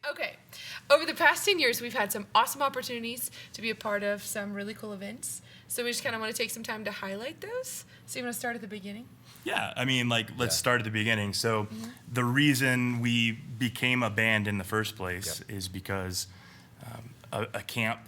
Okay. Over the past 10 years, we've had some awesome opportunities to be a part of some really cool events. So we just kind of want to take some time to highlight those. So you want to start at the beginning? Yeah, I mean, let's start at the beginning. So the reason we became a band in the first place is because a camp,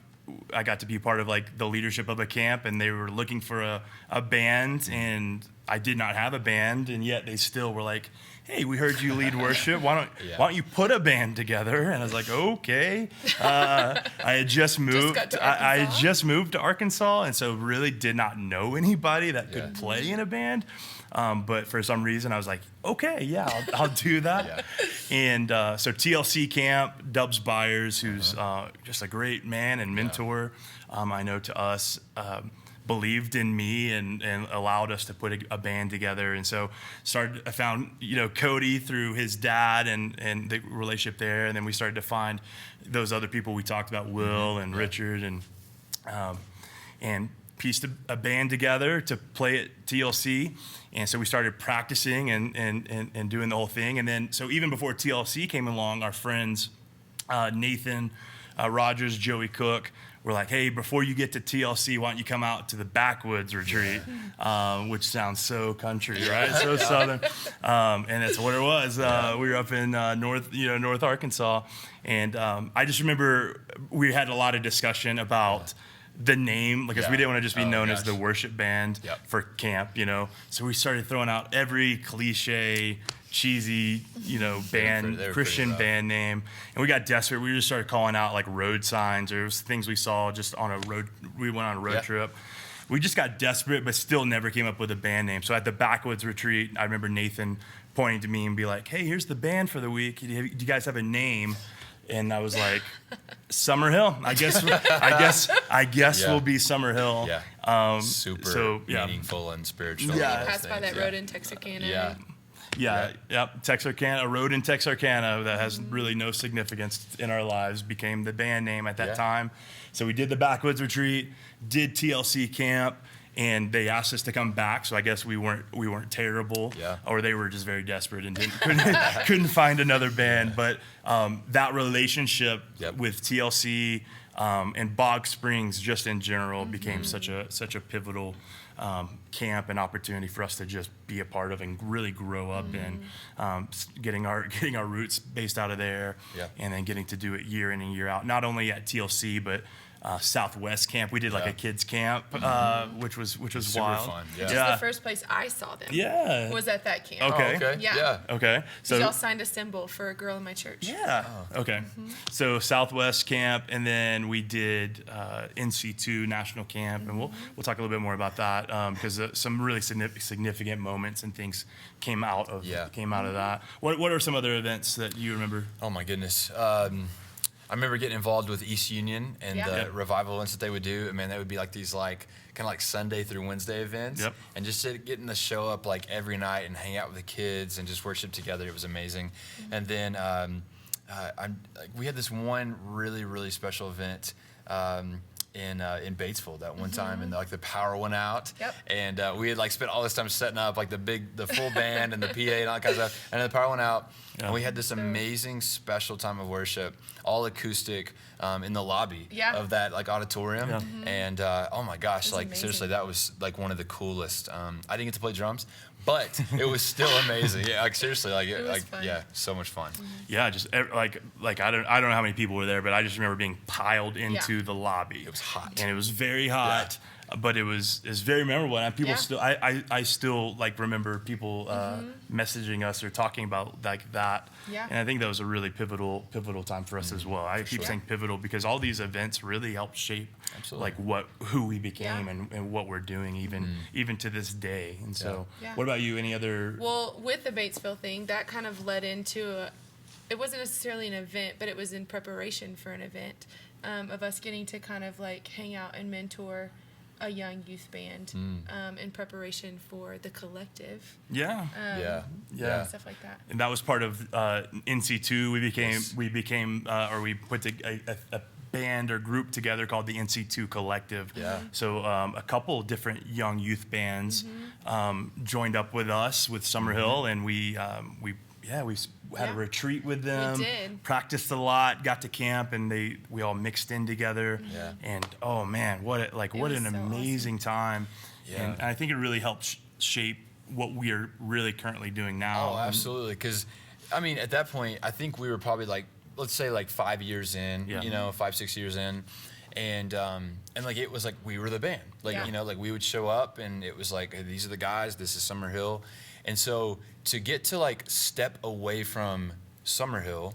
I got to be part of like the leadership of a camp, and they were looking for a band, and I did not have a band, and yet they still were like, hey, we heard you lead worship. Why don't you put a band together? And I was like, okay. I had just moved. I had just moved to Arkansas, and so really did not know anybody that could play in a band. But for some reason, I was like, okay, yeah, I'll do that. And so TLC Camp, Dubs Byers, who's just a great man and mentor, I know to us, believed in me and allowed us to put a band together. And so I found, Cody through his dad and the relationship there. And then we started to find those other people we talked about, Will and Richard, and pieced a band together to play at TLC. And so we started practicing and doing the whole thing. And then, so even before TLC came along, our friends, Nathan Rogers, Joey Cook, were like, hey, before you get to TLC, why don't you come out to the Backwoods retreat, which sounds so country, right? So southern. And that's what it was. We were up in North Arkansas. And I just remember we had a lot of discussion about the name, because we didn't want to just be known as the worship band for camp, So we started throwing out every cliche, cheesy, band, Christian band name. And we got desperate. We just started calling out like road signs or things we saw just on a road. We went on a road trip. We just got desperate, but still never came up with a band name. So at the Backwoods retreat, I remember Nathan pointing to me and be like, hey, here's the band for the week. Do you guys have a name? And I was like, Summerhill. I guess we'll be Summerhill. Yeah. Super meaningful and spiritual. Yeah. You passed by that road in Texarkana. Texarkana, a road in Texarkana that has really no significance in our lives became the band name at that time. So we did the Backwoods retreat, did TLC camp, and they asked us to come back. So I guess we weren't terrible, or they were just very desperate and couldn't find another band. But that relationship with TLC and Bog Springs, just in general, became such a pivotal camp and opportunity for us to just be a part of and really grow up in, getting our roots based out of there, and then getting to do it year in and year out, not only at TLC but Southwest camp. We did like a kids camp, which was super wild. Fun. Which is the first place I saw them. Yeah, was at that camp. Okay. Oh, okay. Yeah. Okay. So y'all signed a symbol for a girl in my church. Yeah. Oh. Okay. So Southwest camp, and then we did NC2 National Camp, and we'll talk a little bit more about that because some really significant moments and things came out of that. What are some other events that you remember? Oh my goodness. I remember getting involved with East Union and the revival events that they would do. I mean, they would be like these kind of like Sunday through Wednesday events, and just getting to show up like every night and hang out with the kids and just worship together. It was amazing. And then we had this one really, really special event in Batesville that one time, and like the power went out, and we had like spent all this time setting up like the full band and the PA and all that kind of stuff, and then the power went out, and we had this amazing special time of worship, all acoustic, in the lobby of that like auditorium, and oh my gosh, like amazing. Seriously, that was like one of the coolest. I didn't get to play drums, but it was still amazing. Yeah, like seriously, so much fun. Yeah, just like I don't know how many people were there, but I just remember being piled into the lobby. It was hot, and it was very hot, but it was very memorable. And people still, I still like remember people messaging us or talking about like that. Yeah. And I think that was a really pivotal time for us as well. I keep saying pivotal because all these events really helped shape like who we became and what we're doing even to this day. And so, what about you? Any other? Well, with the Batesville thing, that kind of led into it wasn't necessarily an event, but it was in preparation for an event of us getting to kind of like hang out and mentor a young youth band in preparation for the collective. Stuff like that. And that was part of NC2. We put a band or group together called the NC2 Collective. Yeah. So a couple different young youth bands joined up with us with Summerhill, and we had a retreat with them. We did. Practiced a lot. Got to camp, and we all mixed in together. Yeah. And oh man, what an amazing time. Yeah. And I think it really helped shape what we are really currently doing now. Oh, absolutely. Because, I mean, at that point, I think we were probably like, let's say like 5 years in, 5-6 years in. And like, it was like, we were the band. Like, like we would show up and it was like, hey, these are the guys, this is Summerhill. And so to get to like step away from Summerhill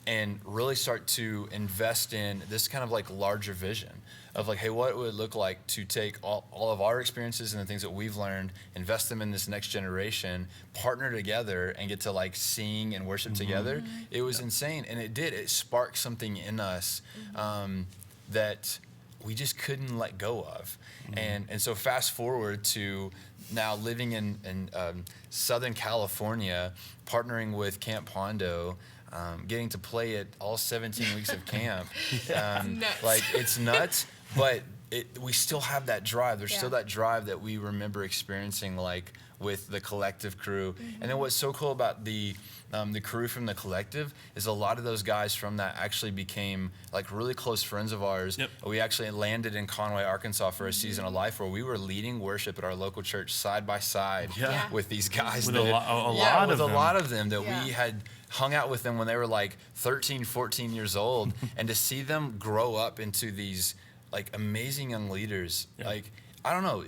and really start to invest in this kind of like larger vision of like, hey, what would it look like to take all of our experiences and the things that we've learned, invest them in this next generation, partner together and get to like sing and worship together. It was insane. And it sparked something in us that we just couldn't let go of. And so fast forward to now living in Southern California, partnering with Camp Pondo, getting to play at all 17 weeks of camp. Like, it's nuts, but we still have that drive. There's still that drive that we remember experiencing, like, with the collective crew. And then what's so cool about the crew from the collective is a lot of those guys from that actually became like really close friends of ours. We actually landed in Conway, Arkansas for a season of life where we were leading worship at our local church side by side with these guys. With a lot of them that we had hung out with them when they were like 13, 14 years old. And to see them grow up into these like amazing young leaders, like, I don't know,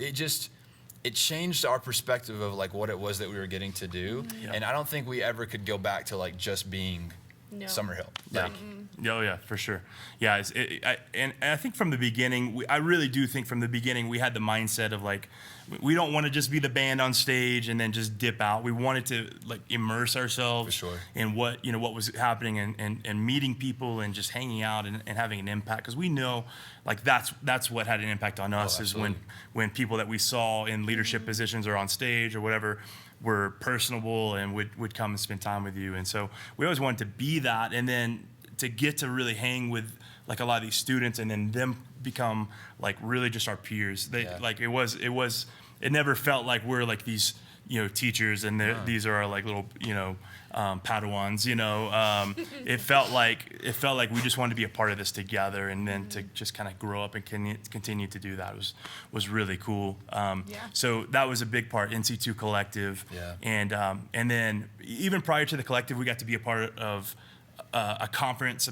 it changed our perspective of like what it was that we were getting to do. And I don't think we ever could go back to like just being Summerhill. Like, Oh yeah, for sure. Yeah, and I think from the beginning, I really do think from the beginning we had the mindset of like, we don't want to just be the band on stage and then just dip out. We wanted to like immerse ourselves in what was happening and meeting people and just hanging out and having an impact, because we know like that's what had an impact on us is when people that we saw in leadership positions or on stage or whatever were personable and would come and spend time with you. And so we always wanted to be that, and then to get to really hang with like a lot of these students and then them become like really just our peers. Like it never felt like we're like these teachers and these are our like little Padawans. It felt like we just wanted to be a part of this together, and then to just kind of grow up and continue to do that was really cool. So that was a big part, NC2 Collective, and then even prior to the collective, we got to be a part of a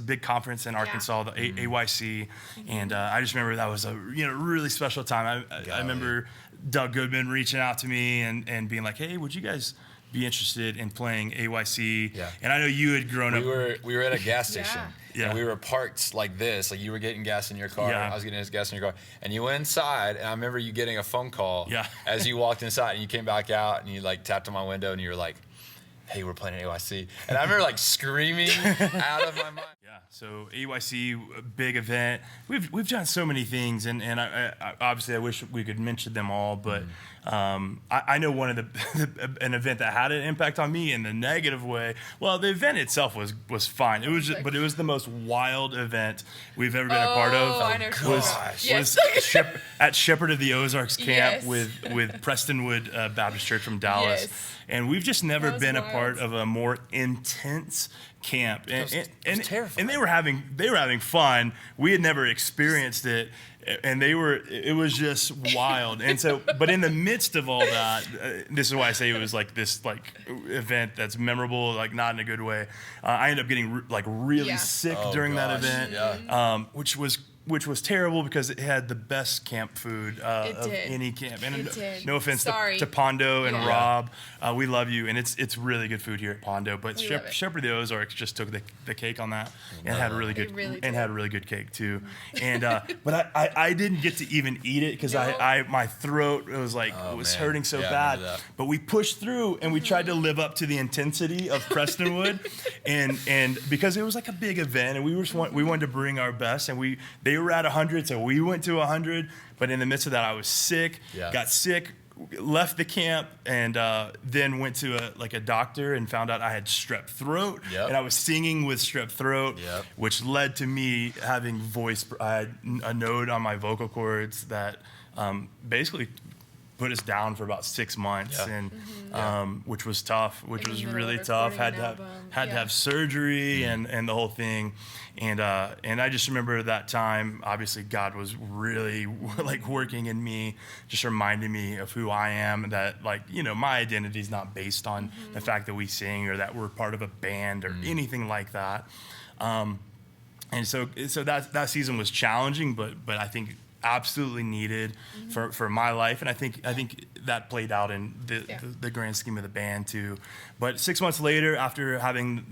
big conference in Arkansas, the AYC, and I just remember that was a really special time. I remember Doug Goodman reaching out to me and being like, "Hey, would you guys be interested in playing AYC?" And I know you had grown up. We were at a gas station. And we were parked like this, like you were getting gas in your car, I was getting gas in your car, and you went inside, and I remember you getting a phone call as you walked inside, and you came back out, and you like tapped on my window, and you were like, "Hey, we're playing at AYC." And I remember like screaming out of my mind. So AYC, a big event. We've done so many things, and I obviously I wish we could mention them all, but I know one of an event that had an impact on me in the negative way. Well, the event itself was fine. It was but it was the most wild event we've ever been a part of. I know. Was at Shepherd of the Ozarks camp with Prestonwood Baptist Church from Dallas. And we've just never been a part of a more intense camp, and they were having fun. We had never experienced it, and it was just wild. And so, but in the midst of all that, this is why I say it was like this like event that's memorable, like not in a good way. I ended up getting like really sick during that event, which was terrible because it had the best camp food of any camp. And no offense to Pondo and Rob, we love you, and it's really good food here at Pondo. But Shepherd of the Ozarks just took the cake on that and had really good cake too. And but I didn't get to even eat it because my throat was hurting so bad. But we pushed through and we tried to live up to the intensity of Prestonwood, and because it was like a big event and we wanted to bring our best, and they were at 100, so we went to 100. But in the midst of that, I was sick, got sick, left the camp, and then went to a doctor and found out I had strep throat, and I was singing with strep throat, which led to me having I had a node on my vocal cords that basically put us down for about 6 months, and which was tough, which was really tough. Had to have surgery and the whole thing, and I just remember that time. Obviously, God was really like working in me, just reminding me of who I am. That like my identity is not based on the fact that we sing or that we're part of a band or anything like that. And so that season was challenging, but I think absolutely needed for my life, and I think that played out in the grand scheme of the band too. But 6 months later, after having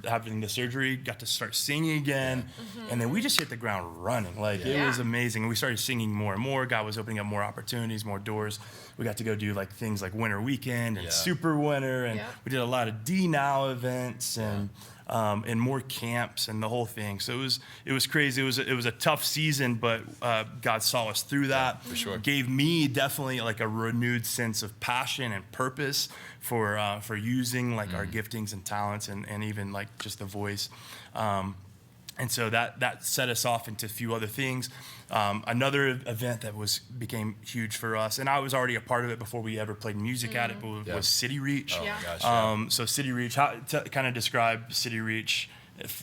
having the surgery, got to start singing again, and then we just hit the ground running. Like it was amazing. We started singing more and more. God was opening up more opportunities, more doors. We got to go do like things like Winter Weekend and Super Winter, and we did a lot of D Now events and more camps and the whole thing. So it was crazy. It was a tough season, but God saw us through that. For sure. Gave me definitely like a renewed sense of passion and purpose for using like our giftings and talents and even like just the voice. And so that set us off into a few other things. Another event that became huge for us, and I was already a part of it before we ever played music at it, but was City Reach. Oh, gosh, So City Reach, kind of describe City Reach,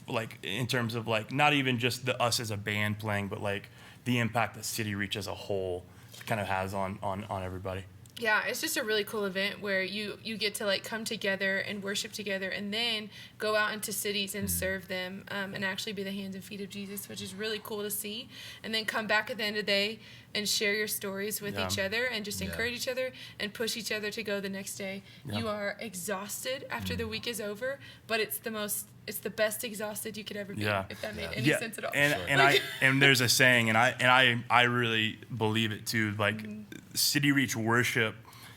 like in terms of like not even just us as a band playing, but like the impact that City Reach as a whole kind of has on everybody. Yeah, it's just a really cool event where you get to like come together and worship together and then go out into cities and serve them and actually be the hands and feet of Jesus, which is really cool to see. And then come back at the end of the day and share your stories with each other and just encourage each other and push each other to go the next day. Yeah. You are exhausted after the week is over, but it's the best exhausted you could ever be, if that made any sense at all. And there's a saying, and I really believe it too. Like City Reach worship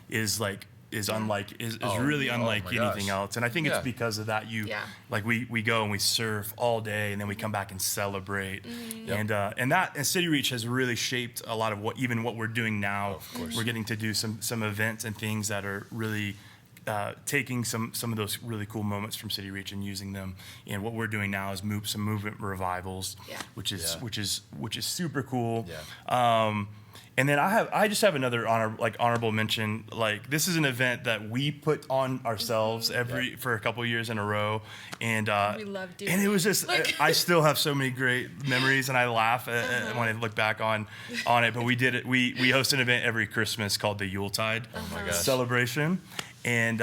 is unlike really unlike anything else, and I think it's because of that. Like we go and we serve all day, and then we come back and celebrate, and City Reach has really shaped a lot of what we're doing now. We're getting to do some events and things that are really taking some of those really cool moments from City Reach and using them. And what we're doing now is some movement revivals, which is super cool. And then I just have another honorable mention. Like this is an event that we put on ourselves for a couple of years in a row, and we love doing and it was just I still have so many great memories, and I laugh when I look back on it. But we did it. We host an event every Christmas called the Yuletide celebration. And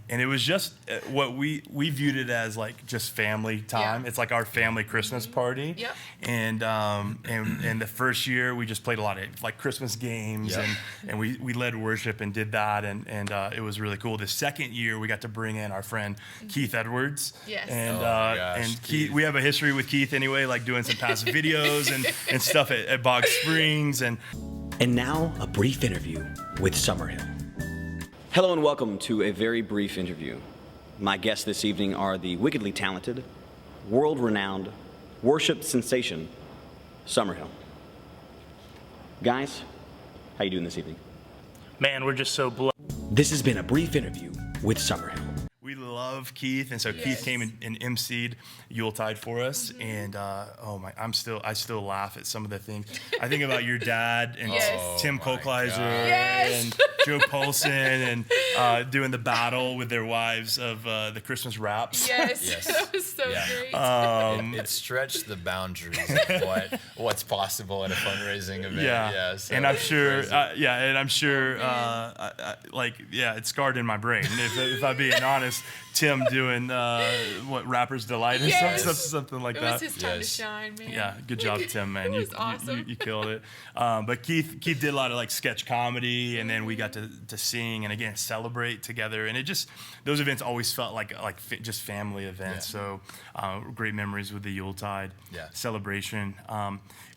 it was just what we viewed it as like just family time. It's like our family Christmas party. And the first year we just played a lot of like Christmas games and we led worship and did that and it was really cool. The second year we got to bring in our friend Keith Edwards. And Keith, we have a history with Keith anyway, like doing some past videos and stuff at Bog Springs and now a brief interview with Summerhill. Hello and welcome to a very brief interview. My guests this evening are the wickedly talented, world-renowned, worship sensation, Summerhill. Guys, how you doing this evening? Man, we're just so blessed. This has been a brief interview with Summerhill. We love Keith, and so Keith came and emceed Yuletide for us, and I still laugh at some of the things. I think about your dad and Tim Kolkleiser and Joe Paulson and doing the battle with their wives of the Christmas raps. That was so great. It stretched the boundaries of what's possible at a fundraising event. So and I'm sure, it's scarred in my brain. If I'm being honest. Tim doing what Rapper's Delight or something like that. It was his time to shine, man. Yeah, good job, Tim, man. It was awesome. You killed it. But Keith did a lot of like sketch comedy, and then we got to sing and again celebrate together. And it just those events always felt like just family events. So great memories with the Yuletide celebration.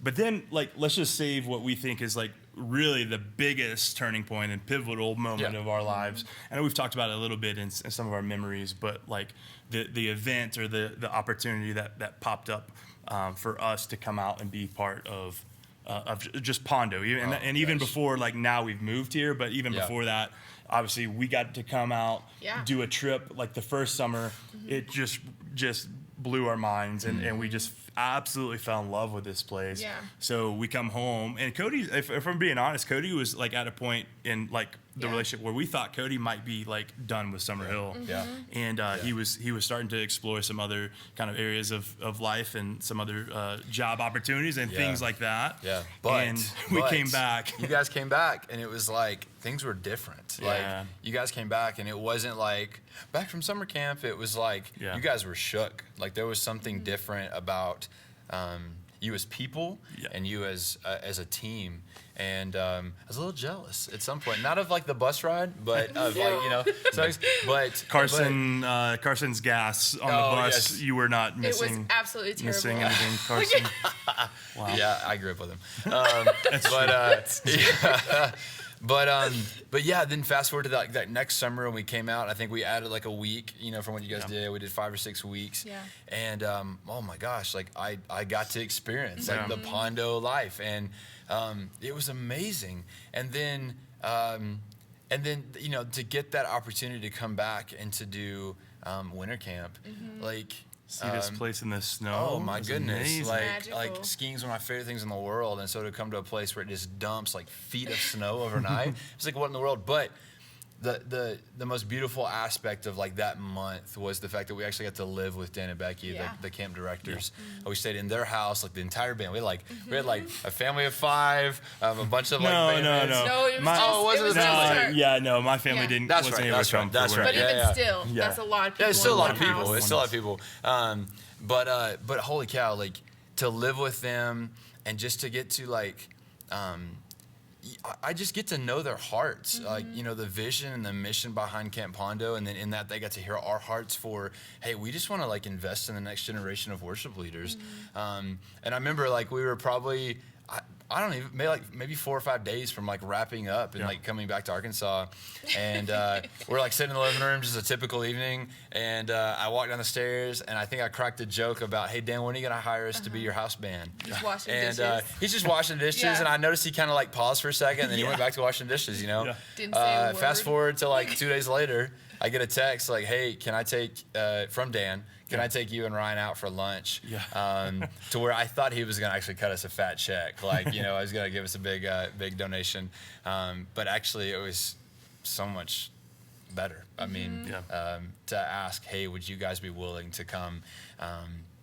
But then let's just save what we think is like really the biggest turning point and pivotal moment of our lives. I know we've talked about it a little bit in some of our memories, but like the event or the opportunity that popped up for us to come out and be part of just Pondo. And even before, like now we've moved here, but even before that, obviously we got to come out, do a trip like the first summer. It just blew our minds, and we just absolutely fell in love with this place. Yeah. So we come home, and Cody, if I'm being honest, Cody was like at a point in like the relationship where we thought Cody might be like done with Summerhill. Yeah. And he was starting to explore some other kind of areas of life and some other job opportunities and things like that. Yeah. And we came back. You guys came back, and it was like things were different. Yeah. Like you guys came back, and it wasn't like back from summer camp. It was like you guys were shook. Like there was something different about you as people and you as a team. And I was a little jealous at some point, not of like the bus ride, but of but Carson's gas on the bus. Yes. You were not missing. It was absolutely terrible. Missing anything, Carson. Wow. Yeah, I grew up with him. But yeah, then fast forward to that next summer when we came out, I think we added like a week, from what you guys did. We did 5 or 6 weeks. Yeah. And oh my gosh, like I got to experience like the Pondo life, and it was amazing. And then to get that opportunity to come back and to do winter camp, like. See this place in the snow. Oh my goodness! Amazing. Like skiing is one of my favorite things in the world, and so to come to a place where it just dumps like feet of snow overnight, it's like what in the world? But the most beautiful aspect of like that month was the fact that we actually got to live with Dan and Becky, the camp directors. We stayed in their house, like the entire band. We had like a family of 5, a bunch of like bandmates. No, it was my family didn't. That's right. That's right. But even still, that's a lot of people. Yeah, it's still a lot of in one people. house. It's still a lot of people. But holy cow, like to live with them and just to get to like. I just get to know their hearts, like, the vision and the mission behind Camp Pondo. And then in that, they got to hear our hearts for, hey, we just want to like invest in the next generation of worship leaders. And I remember like we were probably, I don't even, maybe 4 or 5 days from like wrapping up and like coming back to Arkansas. And we're like sitting in the living room, just a typical evening. And I walked down the stairs, and I think I cracked a joke about, hey, Dan, when are you going to hire us to be your house band? Just washing and dishes. He's just washing dishes. And I noticed he kind of like paused for a second, and then he went back to washing dishes, Didn't say a word. Fast forward to like 2 days later, I get a text like, hey, can I take, from Dan, can I take you and Ryan out for lunch? To where I thought he was going to actually cut us a fat check. Like, I was going to give us a big donation. But actually, it was so much better. I mean, to ask, hey, would you guys be willing to come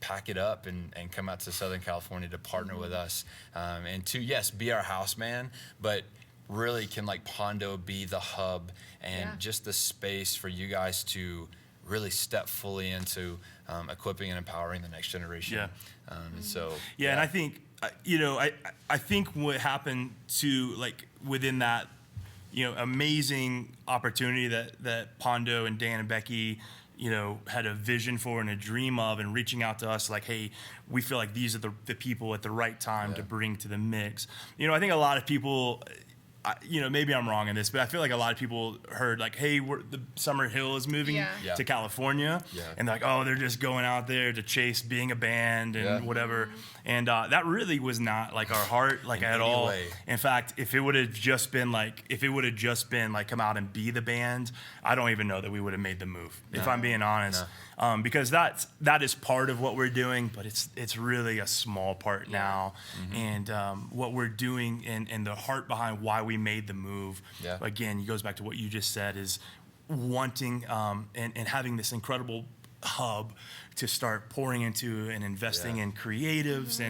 pack it up and come out to Southern California to partner with us? And to, yes, be our house man, but really can like Pondo be the hub and just the space for you guys to really step fully into equipping and empowering the next generation. And so and I think I think what happened to like within that amazing opportunity that Pondo and Dan and Becky had a vision for and a dream of, and reaching out to us like, hey, we feel like these are the people at the right time to bring to the mix. I think a lot of people, maybe I'm wrong in this, but I feel like a lot of people heard like, hey, the Summerhill is moving to California. And they're like, oh, they're just going out there to chase being a band and whatever. And that really was not like our heart, like at all. Way. In fact, if it would have just been like come out and be the band, I don't even know that we would have made the move, if I'm being honest. Because that is part of what we're doing, but it's really a small part now. And what we're doing and the heart behind why we made the move, again, it goes back to what you just said, is wanting and having this incredible hub to start pouring into and investing in creatives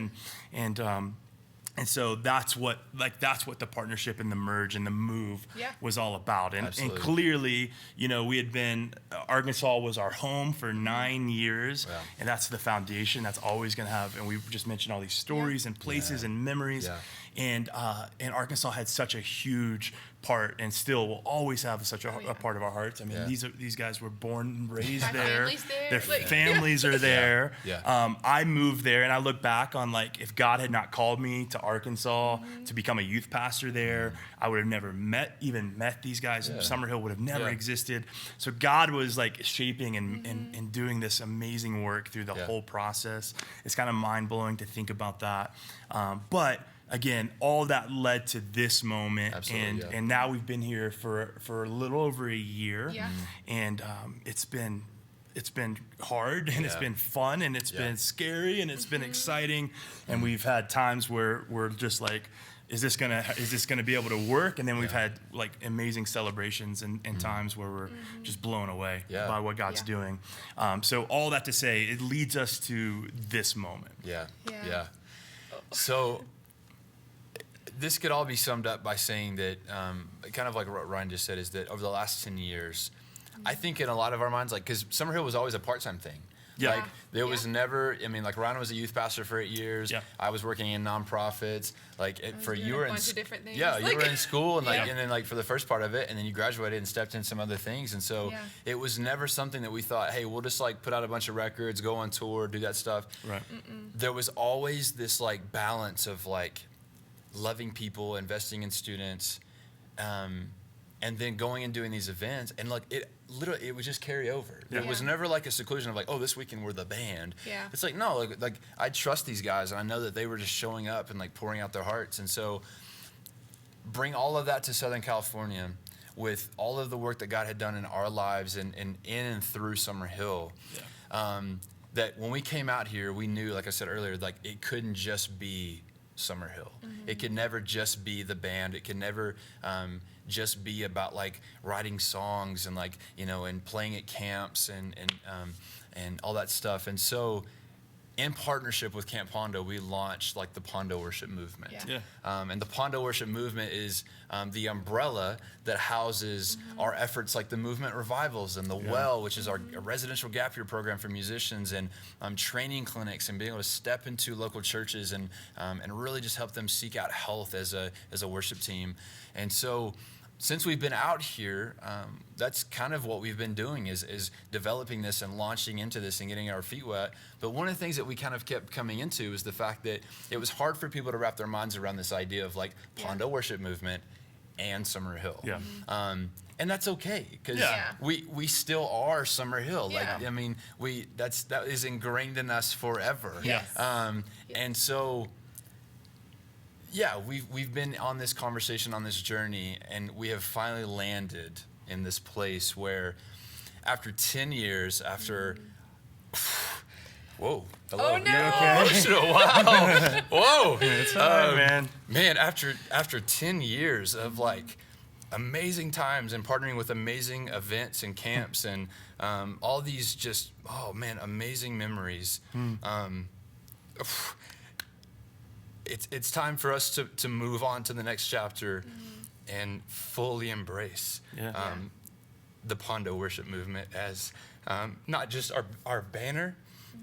and so that's what the partnership and the merge and the move was all about. And clearly, we had been, Arkansas was our home for 9 years, and that's the foundation that's always going to have, and we just mentioned all these stories and places and memories. And Arkansas had such a huge part, and still will always have such a part of our hearts. I mean, these guys were born and raised there. Their families are there. I moved there, and I look back on like, if God had not called me to Arkansas to become a youth pastor there, I would have never met these guys. Summerhill would have never existed. So God was like shaping and doing this amazing work through the whole process. It's kind of mind blowing to think about that. But again, all that led to this moment, and now we've been here for a little over a year, and it's been it's been hard and it's been fun and it's been scary and it's been exciting, and we've had times where we're just like, is this gonna be able to work? And then we've had like amazing celebrations and times where we're just blown away by what God's doing. So all that to say, it leads us to this moment. Yeah. So this could all be summed up by saying that, kind of like what Ryan just said, is that over the last 10 years, I think in a lot of our minds, like, because Summerhill was always a part-time thing. Yeah. Like, there was never, I mean, like, Ryan was a youth pastor for 8 years. Yeah. I was working in nonprofits. Like, you were in, bunch of different things. yeah, Like, you were in school, and like, yeah. and then like for the first part of it, and then you graduated and stepped in some other things. And so it was never something that we thought, hey, we'll just like put out a bunch of records, go on tour, do that stuff. Right. There was always this like balance of like loving people, investing in students, and then going and doing these events, and like it would just carry over. Yeah. It was never like a seclusion of like, oh, this weekend we're the band. Yeah. It's like, no, like I trust these guys, and I know that they were just showing up and like pouring out their hearts. And so bring all of that to Southern California with all of the work that God had done in our lives and in and through Summerhill. Yeah. That when we came out here, we knew, like I said earlier, like it couldn't just be Summerhill. It could never just be the band. It could never just be about like writing songs and like, you know, and playing at camps and all that stuff. And so in partnership with Camp Pondo, we launched like the Pondo Worship Movement. Yeah. And the Pondo Worship Movement is the umbrella that houses our efforts like the Movement Revivals and the Well, which is our residential gap year program for musicians, and training clinics, and being able to step into local churches and really just help them seek out health as a worship team. And so since we've been out here, that's kind of what we've been doing is developing this and launching into this and getting our feet wet. But one of the things that we kind of kept coming into is the fact that it was hard for people to wrap their minds around this idea of like Pondo Worship Movement and Summerhill. Yeah. And that's okay, because we still are Summerhill. Yeah. Like, I mean, that is ingrained in us forever. Yes. And so, yeah, we've been on this conversation, on this journey, and we have finally landed in this place where after 10 years, whoa, hello. Oh, no. Okay. Wow. Whoa. It's all right, man. Man, after 10 years of like amazing times and partnering with amazing events and camps and all these just, amazing memories. It's time for us to move on to the next chapter and fully embrace the Pondo Worship Movement as not just our banner,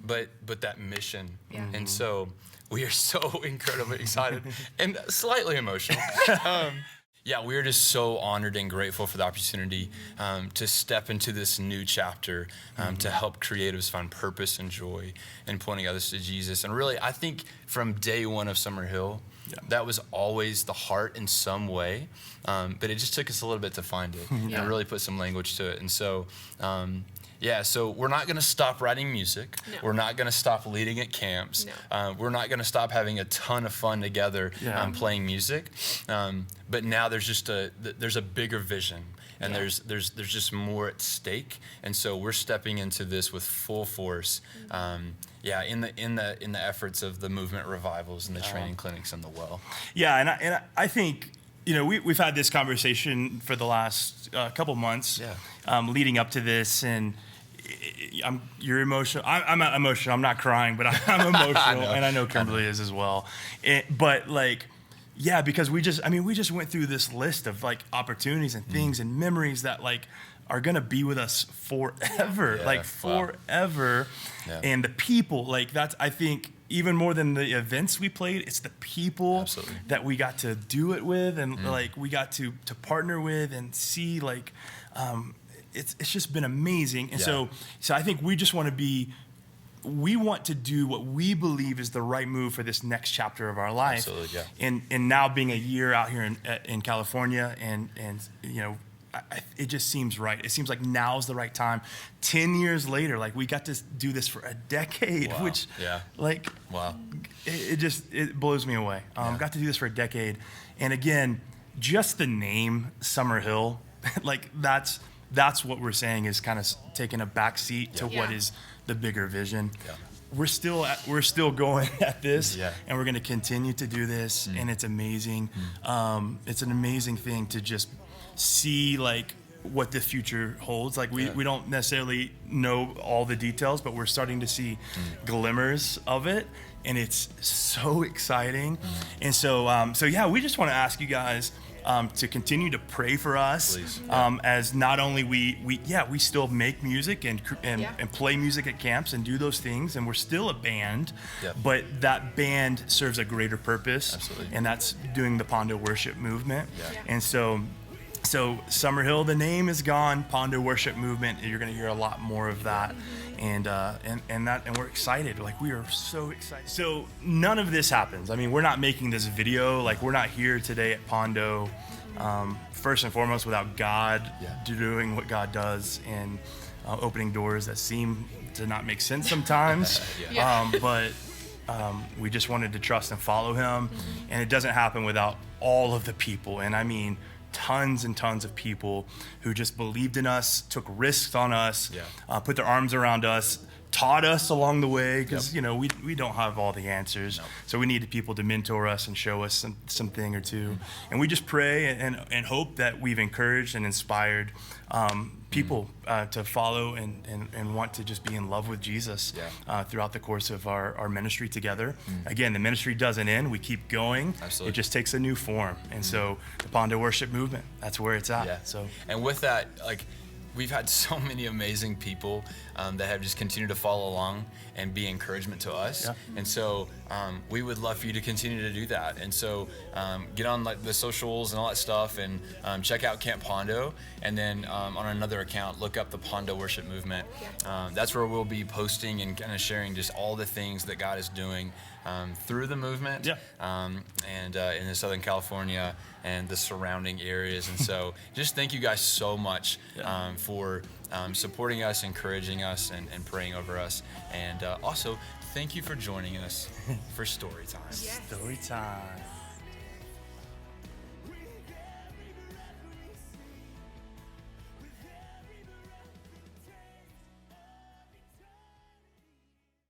but that mission. Yeah. And so we are so incredibly excited and slightly emotional. We are just so honored and grateful for the opportunity to step into this new chapter, to help creatives find purpose and joy in pointing others to Jesus. And really, I think from day one of Summerhill, that was always the heart in some way, but it just took us a little bit to find it and really put some language to it. And so, so we're not going to stop writing music. No. We're not going to stop leading at camps. No. We're not going to stop having a ton of fun together playing music. But now there's a bigger vision, and there's just more at stake. And so we're stepping into this with full force. In the efforts of the Movement Revivals and the training clinics and the Well. Yeah, and I think, you know, we've had this conversation for the last couple months, leading up to this, and you're emotional. I'm not emotional. I'm not crying, but I'm emotional, and I know Kimberly is as well. But like, because we just went through this list of like opportunities and things and memories that like are gonna be with us forever, forever. Yeah. And the people, like that's, I think, even more than the events we played, it's the people that we got to do it with, and like we got to partner with and see like, it's just been amazing. And so I think we just want to do what we believe is the right move for this next chapter of our life. Absolutely, yeah. And now being a year out here in California, and you know, it just seems right. It seems like now's the right time. 10 years later, like we got to do this for a decade, which it blows me away. Got to do this for a decade. And again, just the name Summerhill, like that's what we're saying is kind of taking a back seat to what is the bigger vision. Yeah. We're still going at this, and we're going to continue to do this, and it's amazing. It's an amazing thing to just see like what the future holds. Like we don't necessarily know all the details, but we're starting to see glimmers of it, and it's so exciting. And so we just want to ask you guys to continue to pray for us. As not only we still make music and play music at camps and do those things, and we're still a band, but that band serves a greater purpose. Absolutely. And that's doing the Pondo worship movement. And so Summerhill, the name is gone. Pondo worship movement, you're going to hear a lot more of that. And we're excited. Like, we are so excited. So none of this happens. I mean, we're not making this video. Like, we're not here today at Pondo, first and foremost, without God doing what God does and opening doors that seem to not make sense sometimes. But we just wanted to trust and follow him. And it doesn't happen without all of the people. And I mean, tons and tons of people who just believed in us, took risks on us, put their arms around us, taught us along the way, because we don't have all the answers. So we needed people to mentor us and show us something or two. And we just pray and hope that we've encouraged and inspired people to follow and want to just be in love with Jesus throughout the course of our ministry together. Again, the ministry doesn't end. We keep going. Absolutely. It just takes a new form. And so the Pondo worship movement, that's where it's at. So, and with that, like, we've had so many amazing people that have just continued to follow along and be encouragement to us. And so we would love for you to continue to do that. And so get on like the socials and all that stuff, and check out Camp Pondo. And then on another account, look up the Pondo Worship Movement. That's where we'll be posting and kind of sharing just all the things that God is doing through the movement and in the Southern California and the surrounding areas. And so just thank you guys so much for supporting us, encouraging us, and praying over us. And also, thank you for joining us for Story Time. Story Time.